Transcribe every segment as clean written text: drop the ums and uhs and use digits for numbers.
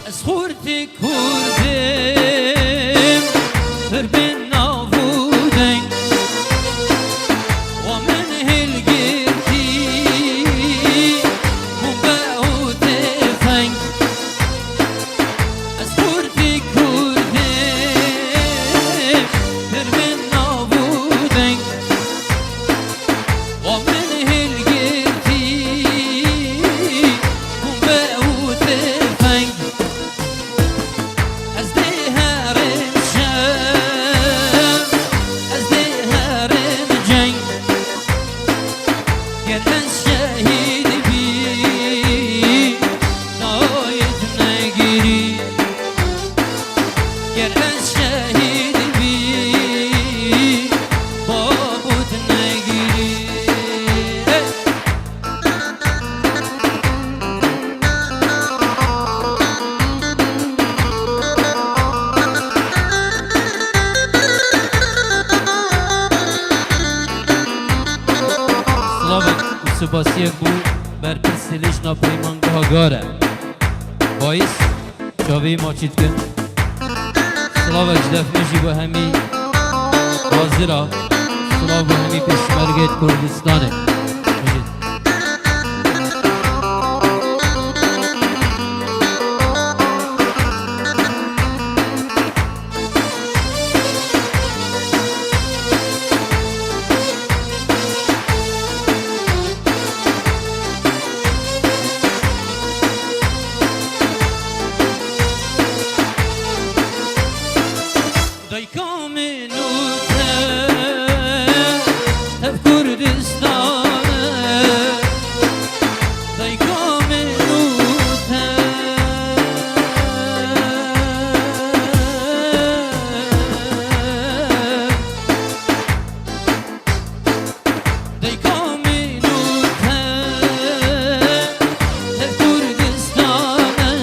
از خورتی کردم هر بین نابودن و من هل گرتی مبعود فنگ از خورتی کردم هر بین نابودن و من هل گرتی مبعود فنگ از ده هرم شم از ده هرم جنگ گر از شهید بی نایت نگیری گر از شهید بی بابوت نگیری سلامت و سپاسیک بو بر پرسیلش ناپیمانگاه گاره باعث چاوی ما چید کن سلام اجدف میشی با همی حاضرا سلام با همی پشمرگیت کردستانه مجید دایکام نوته هف کردستانه دایکام نوته دایکام نوته هف کردستانه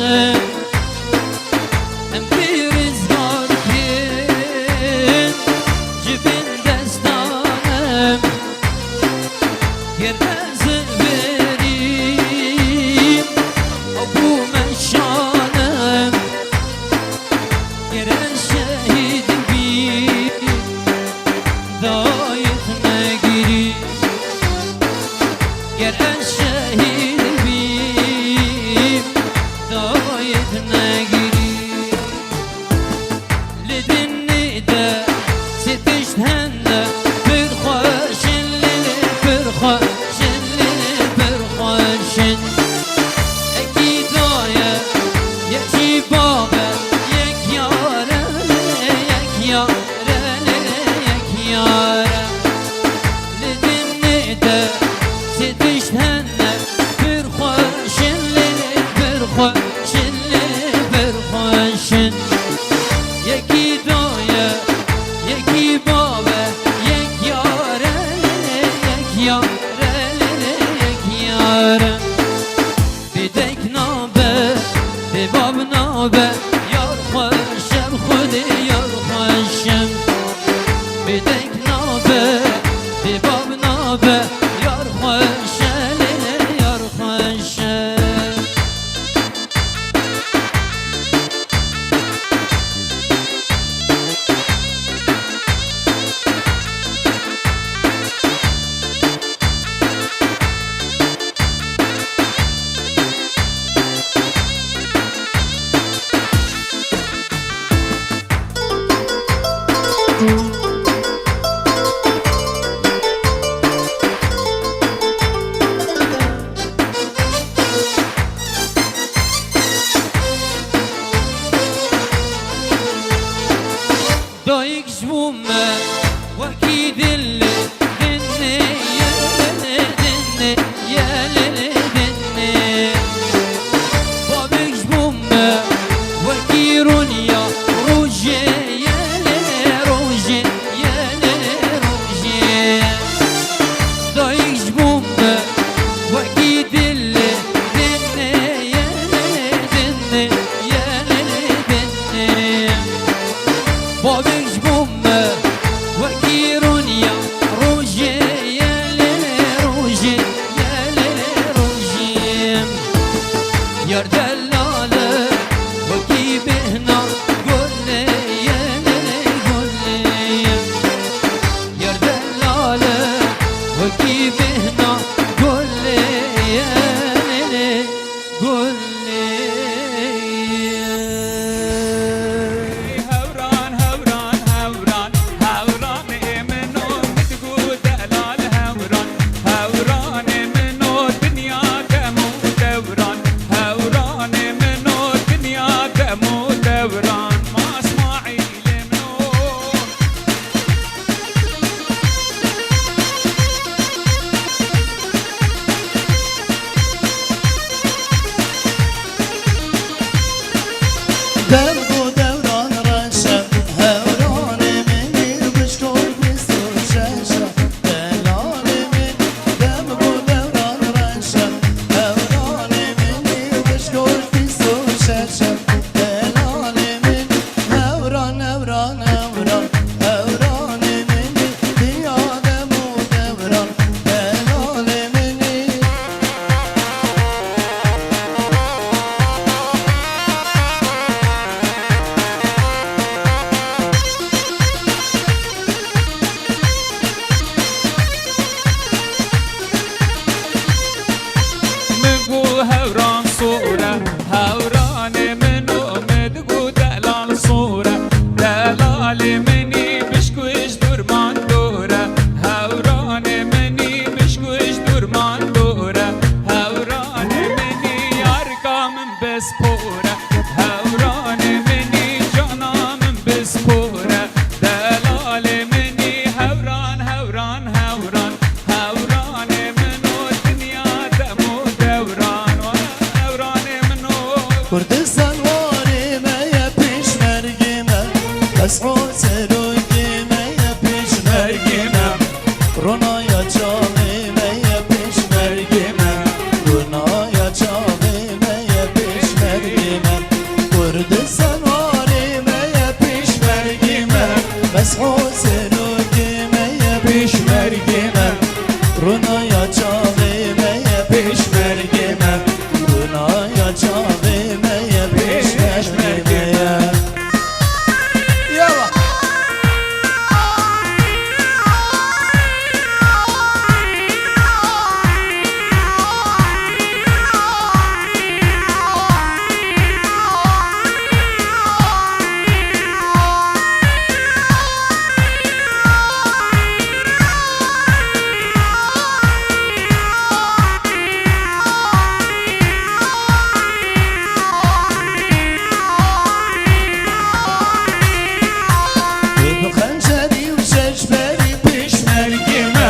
هم پیرزگار کن جبین دستانم گر از بریم ابو مشانم گر از شهید بی دایت نگیری گر از شهید بی دایت نگیری لدني دا ستشت هندا برخوشن للي برخوشن للي برخوشن اكيد دايا يكي بابا يك يارا يك يارا يك يارا لدني دا ستشت هندا برخوشن للي برخوشن للي برخوشن یکی دایه یکی بابه یک یاره یک یاره یک یاره بدک نابه به باب نابه یار خوشم خودی یار خوشم بدک نابه به باب نابه یار خوشم یار خوشم هوران منی جانم بسپوره دلال منی هوران هوران هوران هوران منو دنیا دمو دوران و هوران منو کردستان واری میا پیش مرگیمه اسعود سروگیمه یا پیش مرگیمه رونایا چاوی میا پیش مرگیمه رونایا چاوی میا پیش مرگیمه کردستان واری میا پیش مرگیمه اسعود سروگیمه یا پیش مرگیمه رونایا چاوی میا پیش مرگیمه رونایا چاوی میا پیش مرگیمه یالا خنجری و ششبری پیش مرگیمه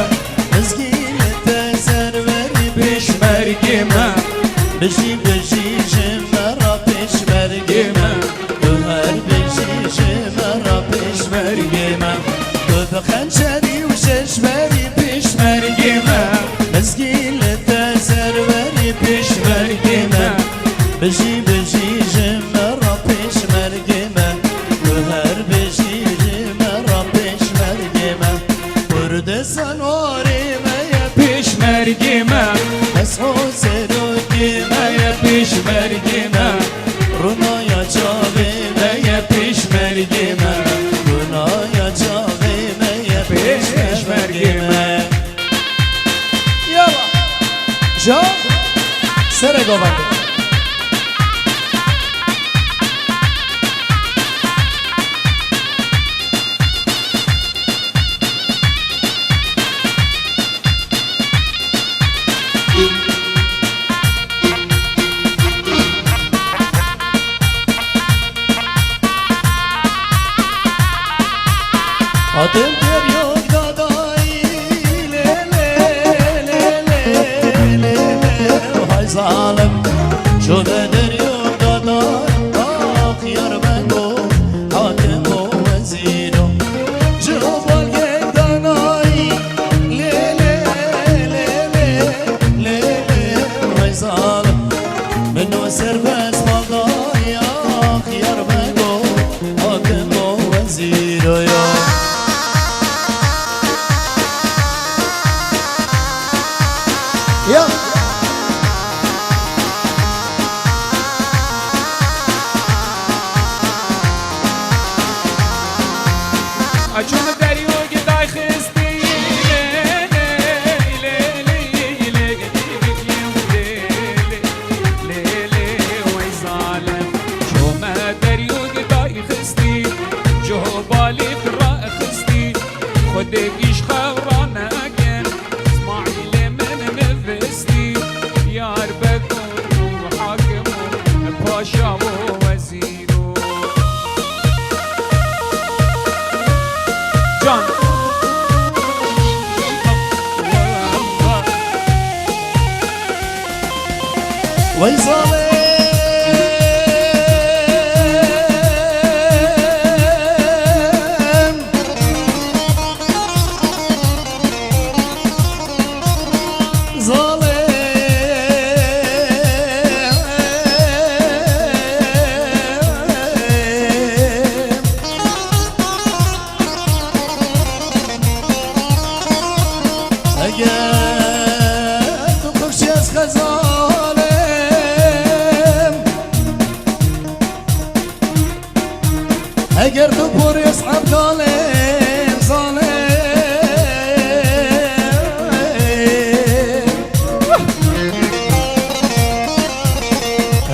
ازگیل تزر وری پیش مرگیمه بجی بجی جمرا پیش مرگیمه تو هر بجی جمرا پیش مرگیمه تو خنجری و ششبری پیش مرگیمه ازگیل تزر وری پیش مرگیمه بجی بجی جمرا پیش مرگیمه تو هر بجی کردستان واری میا پیش مرگیمه اسعود سروگیمه یا پیش مرگیمه رونایا چاوی میا پیش مرگیمه رونایا چاوی میا پیش مرگیمه یالا جان سر گوانده Adım der yok dadayı le le le le le le hay zalim şu der yok daday ah yar ben o hakim o veziro cevabal gel danay le le le le le le hay zalim منو serbest bagay ah yar ben o hakim o veziro ya Yeah. اچون دریو گدای خستی وای ظالم شما دریو گدای خستی جو بالی را خستی خودگیش خورانه اگن اسماعیل من نفستی یار بکن و حاکم و پاشا و وزیرو جان وای ظالم اگر تو خوشی از خزانم اگر تو پوری از عبدالم ظالم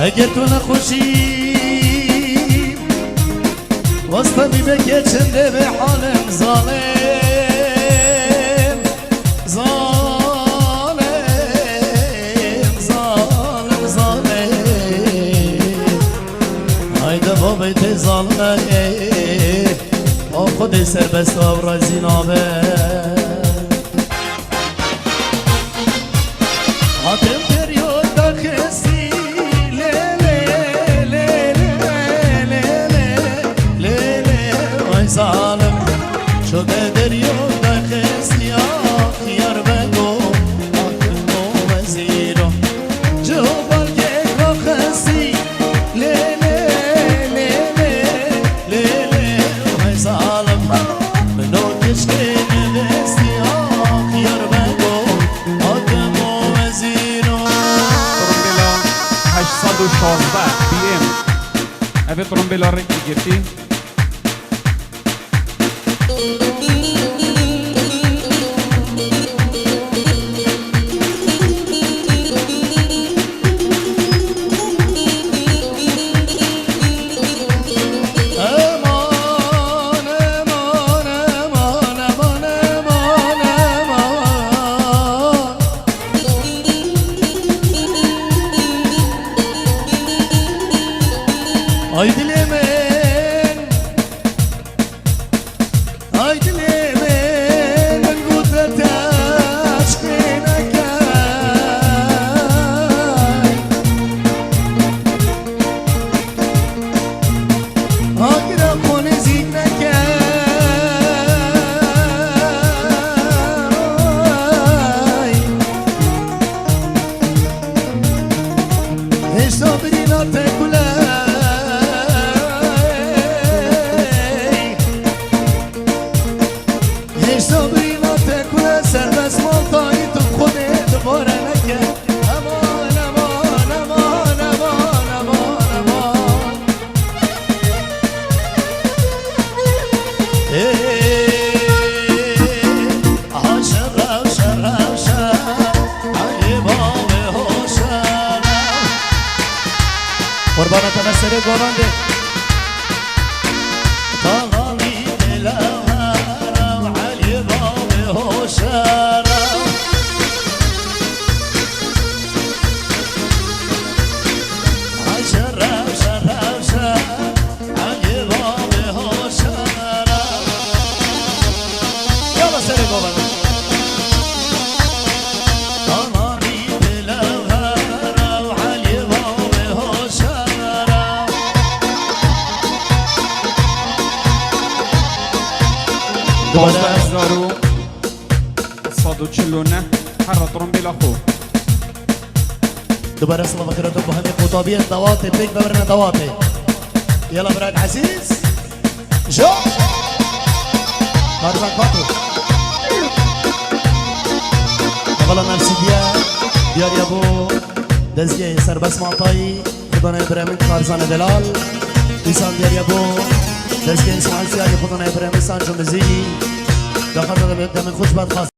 اگر تو نخوشی واسطه میبکه چنده به حالم ظالم هایده با بیت ظالمه آب خودی سر بست آب را زینابه حاتم پریود دا خستی ظالم شده دریو دا خستی آخیار بگو آخیمو وزیرو جو بالگه را خستی وای ظالم منو کشکی نوستی آخیار بگو آخیمو وزیرو ترومبیلا 816 بی ام اوه ترومبیلا رنگ گرفتی Ay dilemen Ay dilemen من قدرت عشقی نکن آگرم خونه زید نکن هشتا برین آته کلن سربست مالتایی تو خودت دوباره نکن امان امان امان امان امان امان شرف شرف شرف علی بابه ها شرف قربانت مسئله گرانده تاغالی دلم علی بابه ها شرف شرف شرف شرف علی بابه ها شرف یالا سر گوبر تمامی دلم علی بابه ها شرف 149 هر ترومبیلا خو دوباره صلاة وكرة بهم قطابية دواتي بيك ببرنا دواتي يلا براد عزيز شو هاربان كاتو اولا نفسي ديار يابو دزگه سربس مالتاي خدانه ابراهيم خارزان دلال لسان ديار يابو دزگه اسماعيل سياري خدانه ابراهيم سان جمزي دخل دم خوش بد خاص